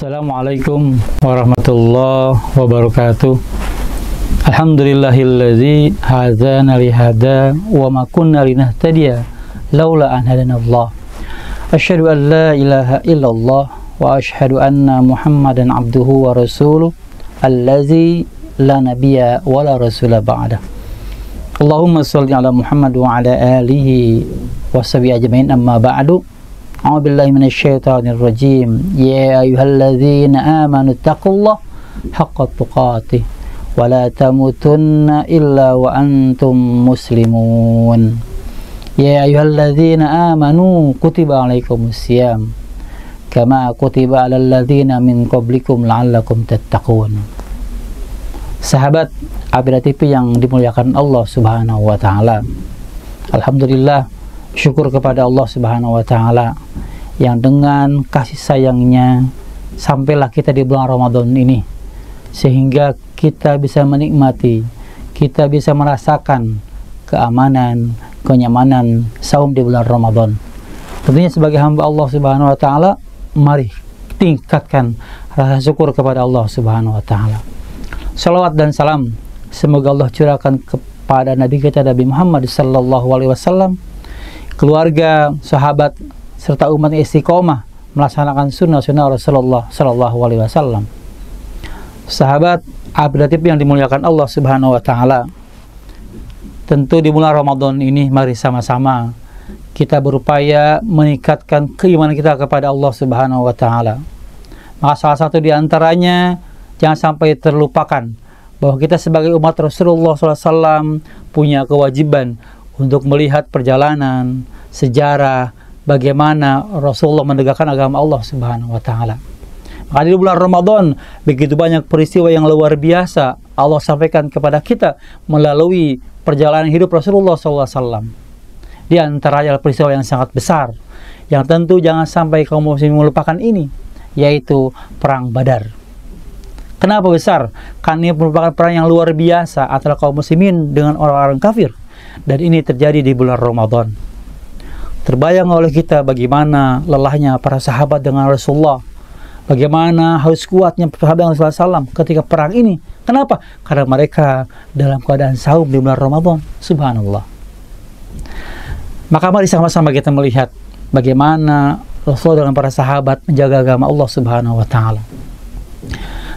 Assalamualaikum warahmatullahi wabarakatuh. Alhamdulillahilladzi hadzana li hada wa ma kunna linahtadiya laula an hadanallah. Asyhadu an la ilaha illallah wa asyhadu anna Muhammadan abduhu wa rasuluh allazi la nabiyya wa la rasula ba'da. Allahumma shalli ala Muhammad wa ala alihi wa sahbihi ajmain, amma ba'du. A'udzubillahi minasyaitonir rajim. Ya ayyuhalladzina amanu taqullaha haqqa tuqatih wa la tamutunna illa wa antum muslimun. Ya ayyuhalladzina amanu kutiba alaikumus syiyam kama kutiba alal ladzina min qablikum la'allakum tattaqun. Sahabat Abida TV yang dimuliakan Allah Subhanahu wa taala. Alhamdulillah, syukur kepada Allah Subhanahu wa taala yang dengan kasih sayangnya sampailah kita di bulan Ramadan ini, sehingga kita bisa menikmati, kita bisa merasakan keamanan, kenyamanan saum di bulan Ramadan. Tentunya sebagai hamba Allah Subhanahu wa taala, mari tingkatkan rasa syukur kepada Allah Subhanahu wa taala. Salawat dan salam semoga Allah curahkan kepada Nabi kita Nabi Muhammad sallallahu alaihi wasallam, keluarga, sahabat, serta umat istiqomah melaksanakan sunnah-sunnah Rasulullah sallallahu alaihi wasallam. Sahabat Abida TV yang dimuliakan Allah Subhanahu wa taala, tentu di bulan Ramadan ini mari sama-sama kita berupaya meningkatkan keimanan kita kepada Allah Subhanahu wa taala. Maka salah satu di antaranya, jangan sampai terlupakan bahwa kita sebagai umat Rasulullah SAW punya kewajiban untuk melihat perjalanan, sejarah, bagaimana Rasulullah menegakkan agama Allah Subhanahu wa taala. Maka di bulan Ramadan begitu banyak peristiwa yang luar biasa Allah sampaikan kepada kita melalui perjalanan hidup Rasulullah SAW. Di antaranya peristiwa yang sangat besar, yang tentu jangan sampai kaum muslimin melupakan ini, yaitu Perang Badar. Kenapa besar? Karena ini merupakan perang yang luar biasa antara kaum muslimin dengan orang-orang kafir. Dan ini terjadi di bulan Ramadan. Terbayang oleh kita bagaimana lelahnya para sahabat dengan Rasulullah, bagaimana harus kuatnya sahabat dengan Rasulullah SAW ketika perang ini. Kenapa? Karena mereka dalam keadaan saum di bulan Ramadan. Subhanallah. Maka mari sama-sama kita melihat bagaimana Rasulullah dengan para sahabat menjaga agama Allah Subhanahu wa taala.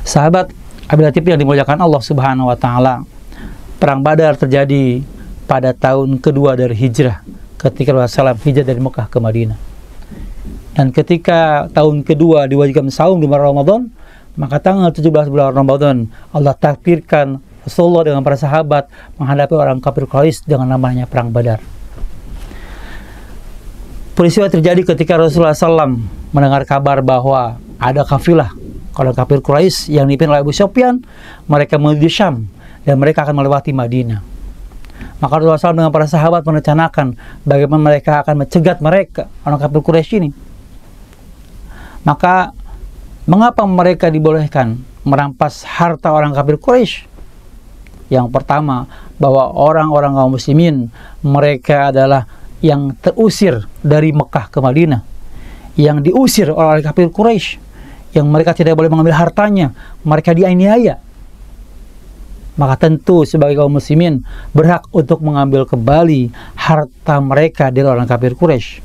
Sahabat Abida TV yang dimuliakan Allah Subhanahu wa taala, Perang Badar terjadi pada tahun kedua dari hijrah, ketika Rasulullah SAW hijrah dari Mekah ke Madinah. Dan ketika tahun kedua diwajibkan saum di bulan Ramadan, maka tanggal 17 bulan Ramadan Allah takdirkan Rasulullah dengan para sahabat menghadapi orang kafir Quraisy dengan namanya Perang Badar. Peristiwa terjadi ketika Rasulullah SAW mendengar kabar bahwa ada kafilah orang kafir Quraisy yang dipimpin oleh Abu Sufyan. Mereka menuju Syam dan mereka akan melewati Madinah. Maka Rasulullah SAW dengan para sahabat merencanakan bagaimana mereka akan mencegat mereka, orang kafir Quraisy ini. Maka mengapa mereka dibolehkan merampas harta orang kafir Quraisy? Yang pertama, bahwa orang-orang kaum muslimin mereka adalah yang terusir dari Mekah ke Madinah, yang diusir oleh kafir Quraisy, yang mereka tidak boleh mengambil hartanya, mereka dianiaya. Maka tentu sebagai kaum muslimin berhak untuk mengambil kembali harta mereka dari orang kafir Quraisy.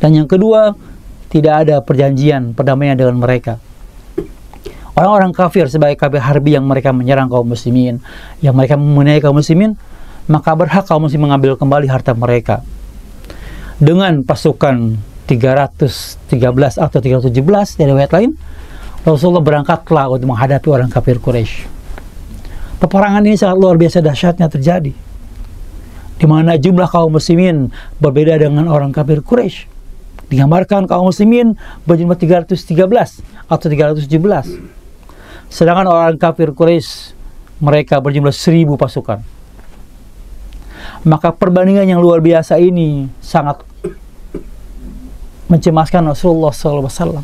Dan yang kedua, tidak ada perjanjian perdamaian dengan mereka. Orang-orang kafir sebagai kafir harbi yang mereka menyerang kaum muslimin, yang mereka menganiaya kaum muslimin, maka berhak kaum muslimin mengambil kembali harta mereka. Dengan pasukan 313 atau 317 dari riwayat lain, Rasulullah berangkatlah untuk menghadapi orang kafir Quraisy. Peperangan ini sangat luar biasa dahsyatnya terjadi, di mana jumlah kaum muslimin berbeda dengan orang kafir Quraisy. Digambarkan kaum muslimin berjumlah 313 atau 317, sedangkan orang kafir Quraisy mereka berjumlah 1000 pasukan. Maka perbandingan yang luar biasa ini sangat mencemaskan Rasulullah SAW.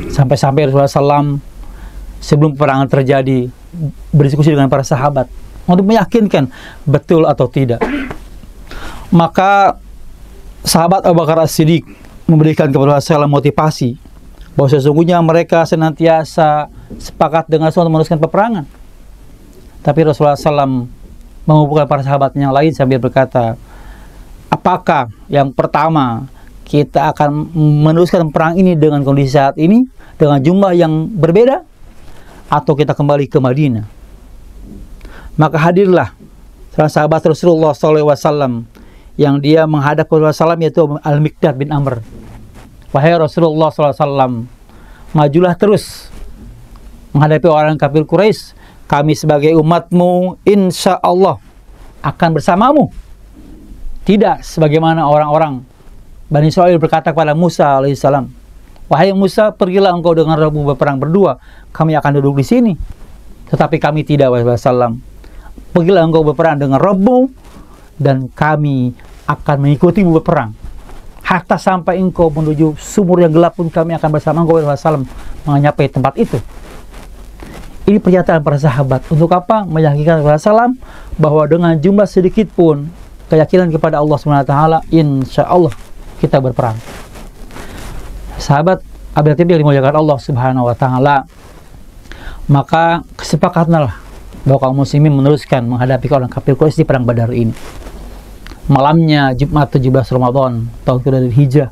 Sampai-sampai Rasulullah SAW sebelum peperangan terjadi berdiskusi dengan para sahabat untuk meyakinkan betul atau tidak. Maka sahabat Abu Bakar As-Siddiq memberikan kepada Rasulullah motivasi bahwa sesungguhnya mereka senantiasa sepakat dengan Rasul meneruskan peperangan. Tapi Rasulullah SAW mengumpulkan para sahabatnya yang lain sambil berkata, apakah yang pertama kita akan meneruskan perang ini dengan kondisi saat ini, dengan jumlah yang berbeda, atau kita kembali ke Madinah? Maka hadirlah salah sahabat Rasulullah SAW yang dia menghadap Rasulullah SAW, yaitu Al-Miqdad bin Amr. Wahai Rasulullah SAW, majulah terus menghadapi orang kafir Quraisy. Kami sebagai umatmu insya Allah akan bersamamu. Tidak sebagaimana orang-orang Bani Israil berkata kepada Musa alaihissalam, wahai Musa, pergilah engkau dengan Rabbimu berperang berdua, kami akan duduk di sini. Tetapi kami tidak, wahai Wasallam. Pergilah engkau berperang dengan Rabbimu, dan kami akan mengikutimu berperang. Hatta sampai engkau menuju sumur yang gelap pun kami akan bersama engkau, wahai Wasallam, menyapai tempat itu. Ini pernyataan para sahabat. Untuk apa? Meyakinkan Rasulullah SAW bahwa dengan jumlah sedikit pun, keyakinan kepada Allah SWT, insya Allah kita berperang. Sahabat Abdul yang dimuliakan Allah Subhanahu wa Ta'ala, maka kesepakatanlah bahwa kaum muslimin meneruskan menghadapi orang kafir Quraisy di perang Badar ini. Malamnya Jumat 17 Ramadan tahun kedua dari Hijrah,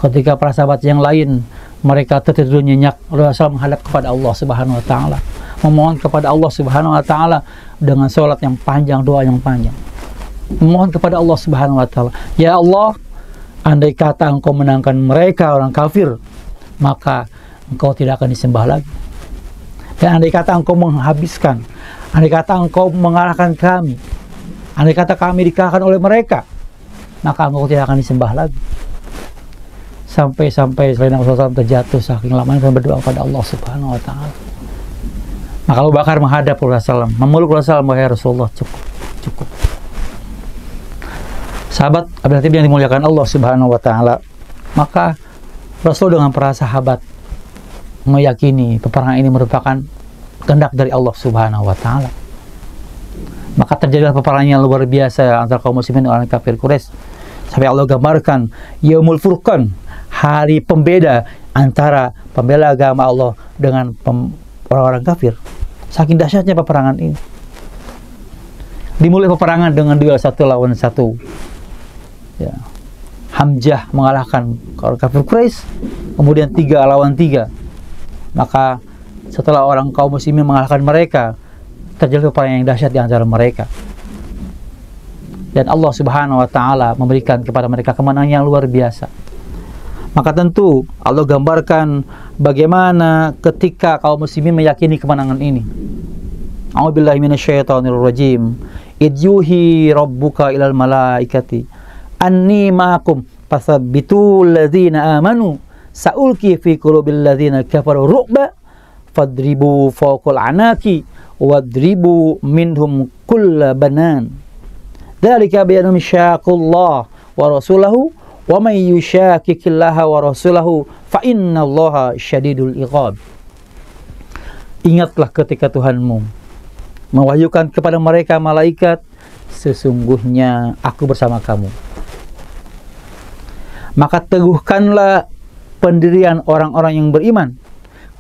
ketika para sahabat yang lain mereka tertidur nyenyak, Rasulullah menghadap kepada Allah Subhanahu wa Ta'ala, memohon kepada Allah Subhanahu wa Ta'ala dengan sholat yang panjang, doa yang panjang, memohon kepada Allah Subhanahu wa Ta'ala, ya Allah, andai kata engkau menangkan mereka orang kafir, maka engkau tidak akan disembah lagi. Dan andai kata engkau menghabiskan, andai kata engkau mengalahkan kami, andai kata kami dikalahkan oleh mereka, maka engkau tidak akan disembah lagi. Sampai selain Rasulullah SAW terjatuh saking lamanya dan berdoa kepada Allah Subhanahu wa Ta'ala. Maka Abu Bakar menghadap Rasulullah SAW, memeluk Rasulullah, wahai Rasulullah, cukup. Sahabat Abu Hatib yang dimuliakan Allah Subhanahu wa Ta'ala, maka Rasul dengan para sahabat meyakini peperangan ini merupakan kehendak dari Allah Subhanahu wa Ta'ala. Maka terjadilah peperangan yang luar biasa antara kaum muslimin dan orang kafir Quraisy, sampai Allah gambarkan Yaumul Furqan, hari pembeda antara pembela agama Allah dengan orang-orang kafir. Saking dahsyatnya peperangan ini. Dimulai peperangan dengan duel satu lawan satu. Ya. Hamzah mengalahkan orang kafir Quraisy, kemudian 3 lawan 3. Maka setelah orang kaum muslimin mengalahkan mereka, terjadi peperangan yang dahsyat di antara mereka. Dan Allah Subhanahu wa Ta'ala memberikan kepada mereka kemenangan yang luar biasa. Maka tentu Allah gambarkan bagaimana ketika kaum muslimin meyakini kemenangan ini. A'udzubillahi minasyaitonirrajim. Idh yuhi rabbuka ilal malaikati anni ma'akum fasabbitul ladzina amanu sa'ulqi fi qulubil ladzina kafaru ru'ba fadribu fawqal anaki wadribu minhum kulla banan. Dzalika bi annahum syaqullah wa rasulahu wa may yushaqiqillaha wa rasulahu fa innallaha syadidul iqab. Ingatlah ketika Tuhanmu mewahyukan kepada mereka malaikat, sesungguhnya aku bersama kamu. Maka teguhkanlah pendirian orang-orang yang beriman.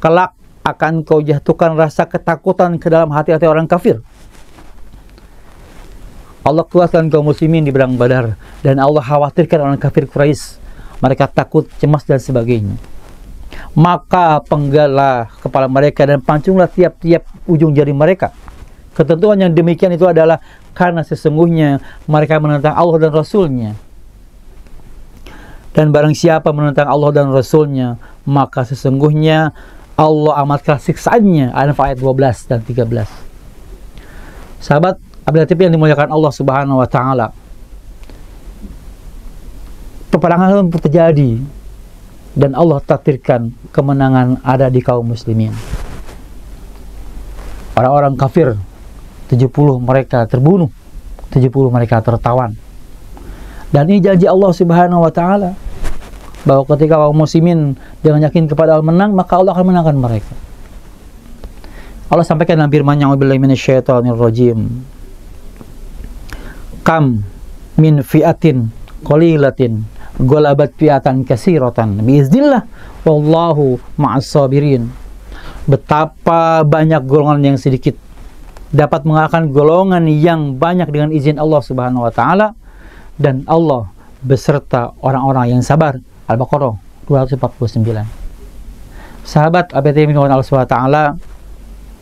Kelak akan kau jatuhkan rasa ketakutan ke dalam hati-hati orang kafir. Allah kuatkan kaum muslimin di perang Badar, dan Allah khawatirkan orang kafir Quraisy. Mereka takut, cemas dan sebagainya. Maka penggalah kepala mereka dan pancunglah tiap-tiap ujung jari mereka. Ketentuan yang demikian itu adalah karena sesungguhnya mereka menentang Allah dan Rasulnya. Dan barang siapa menentang Allah dan Rasulnya, maka sesungguhnya Allah amatkan siksaannya. Al-Anfal ayat 12 dan 13. Sahabat Abdul Hatib yang dimuliakan Allah Subhanahu wa Ta'ala, peperangan pun terjadi dan Allah takdirkan kemenangan ada di kaum muslimin. Orang-orang kafir 70 mereka terbunuh, 70 mereka tertawan. Dan ini janji Allah Subhanahu wa Ta'ala bahwa ketika kaum muslimin dengan yakin kepada Allah menang, maka Allah akan menangkan mereka. Allah sampaikan dalam firman-Nya, "A'udzubillahi minasyaitonirrajim. Kam min fi'atin qalilatin Ghalabat fi'atan katsiratan biiznillah wallahu ma'as sabirin. Betapa banyak golongan yang sedikit dapat mengalahkan golongan yang banyak dengan izin Allah Subhanahu wa taala, dan Allah beserta orang-orang yang sabar. Al-Baqarah 249. Sahabat APT minum Allah Subhanahu wa taala,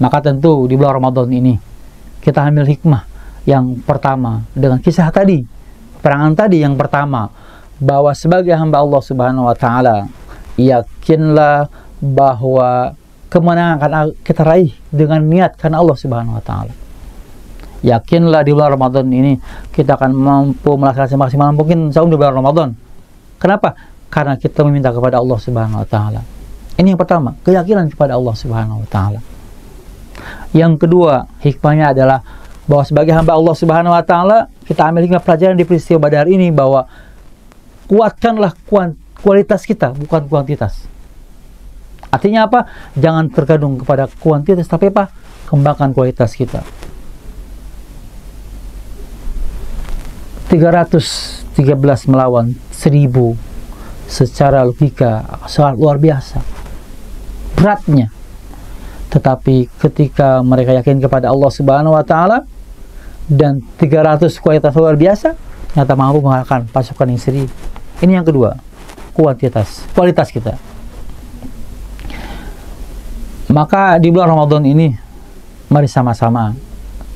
maka tentu di bulan Ramadan ini kita ambil hikmah yang pertama dengan kisah tadi, perangan tadi yang pertama, bahwa sebagai hamba Allah Subhanahu wa taala, yakinlah bahwa kemenangan akan kita raih dengan niat karena Allah Subhanahu wa taala. Yakinlah di bulan Ramadan ini kita akan mampu melaksanakan semaksimal mungkin saum di bulan Ramadan. Kenapa? Karena kita meminta kepada Allah Subhanahu wa taala. Ini yang pertama, keyakinan kepada Allah Subhanahu wa taala. Yang kedua, hikmahnya adalah bahwa sebagai hamba Allah Subhanahu wa taala, kita ambil hikmah pelajaran di peristiwa Badar ini, bahwa kuatkanlah kualitas kita, bukan kuantitas. Artinya apa? Jangan tergantung kepada kuantitas, tapi apa? Kembangkan kualitas kita. 313 melawan 1000 secara logika sangat luar biasa beratnya. Tetapi ketika mereka yakin kepada Allah Subhanahu wa taala dan 300 kualitas luar biasa, ternyata mampu mengalahkan pasukan yang 1000. Ini yang kedua, kualitas kita. Maka di bulan Ramadan ini, mari sama-sama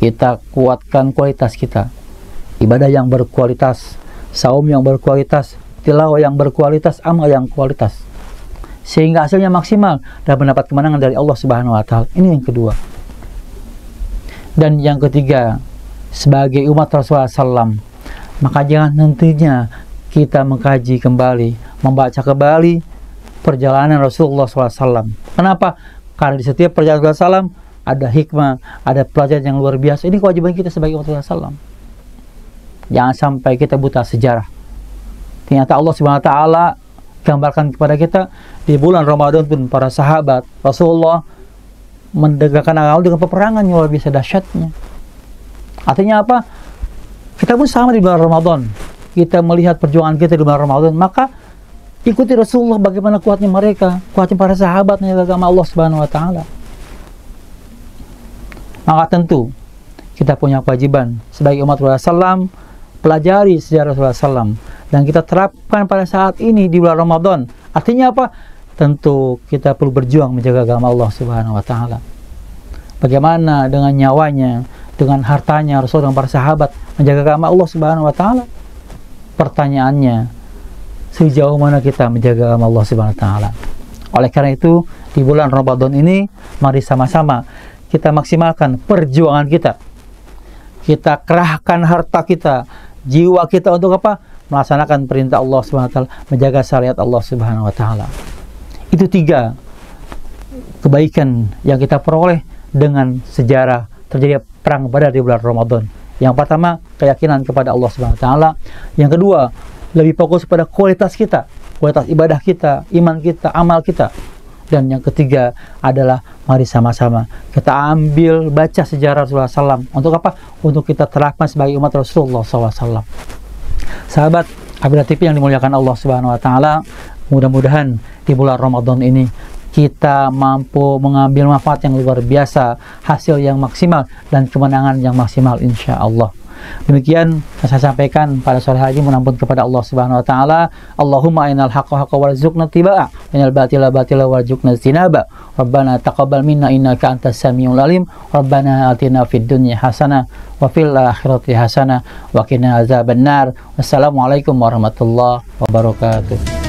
kita kuatkan kualitas kita. Ibadah yang berkualitas, saum yang berkualitas, tilawah yang berkualitas, amal yang kualitas. Sehingga hasilnya maksimal dan mendapat kemenangan dari Allah Subhanahu wa taala. Ini yang kedua. Dan yang ketiga, sebagai umat Rasulullah SAW, maka jangan nantinya kita mengkaji kembali, membaca kembali perjalanan Rasulullah SAW. Kenapa? Karena di setiap perjalanan Rasulullah SAW ada hikmah, ada pelajaran yang luar biasa. Ini kewajiban kita sebagai umat Rasulullah SAW. Jangan sampai kita buta sejarah. Ternyata Allah Subhanahu wa taala gambarkan kepada kita di bulan Ramadan pun para sahabat Rasulullah mendegakkan agama dengan peperangan yang luar biasa dahsyatnya. Artinya apa? Kita pun sama di bulan Ramadan. Kita melihat perjuangan kita di bulan Ramadan, maka ikuti Rasulullah bagaimana kuatnya mereka, kuatnya para sahabat menjaga agama Allah Subhanahu wa taala. Maka tentu kita punya kewajiban sebagai umat Rasulullah SAW, pelajari sejarah Rasulullah SAW, dan kita terapkan pada saat ini di bulan Ramadan. Artinya apa? Tentu kita perlu berjuang menjaga agama Allah Subhanahu wa taala. Bagaimana dengan nyawanya, dengan hartanya Rasul dan para sahabat menjaga agama Allah Subhanahu wa taala? Pertanyaannya, sejauh mana kita menjaga agama Allah Subhanahu wa taala? Oleh karena itu, di bulan Ramadan ini mari sama-sama kita maksimalkan perjuangan kita. Kita kerahkan harta kita, jiwa kita untuk apa? Melaksanakan perintah Allah Subhanahu wa taala, menjaga syariat Allah Subhanahu wa taala. Itu 3 kebaikan yang kita peroleh dengan sejarah terjadi perang Badar di bulan Ramadan. Yang pertama, keyakinan kepada Allah Subhanahu wa taala. Yang kedua, lebih fokus pada kualitas kita, kualitas ibadah kita, iman kita, amal kita. Dan yang ketiga adalah mari sama-sama kita ambil baca sejarah Rasulullah SAW. Untuk apa? Untuk kita terapkan sebagai umat Rasulullah SAW. Sahabat Abida TV yang dimuliakan Allah Subhanahu wa taala, mudah-mudahan di bulan Ramadan ini kita mampu mengambil manfaat yang luar biasa, hasil yang maksimal, dan kemenangan yang maksimal insya Allah. Demikian saya sampaikan pada sore hari ini, menampun kepada Allah Subhanahu wa taala. Allahumma arinal haqqa haqqan warzuqna ittiba'a, wa arinal batila batila warzuqna ijtinaba. Rabbana taqabbal minna innaka antas samiul alim. Rabbana atina fid dunya hasanah wa fil akhirati hasanah wa qina azabannar. Wassalamualaikum warahmatullahi wabarakatuh.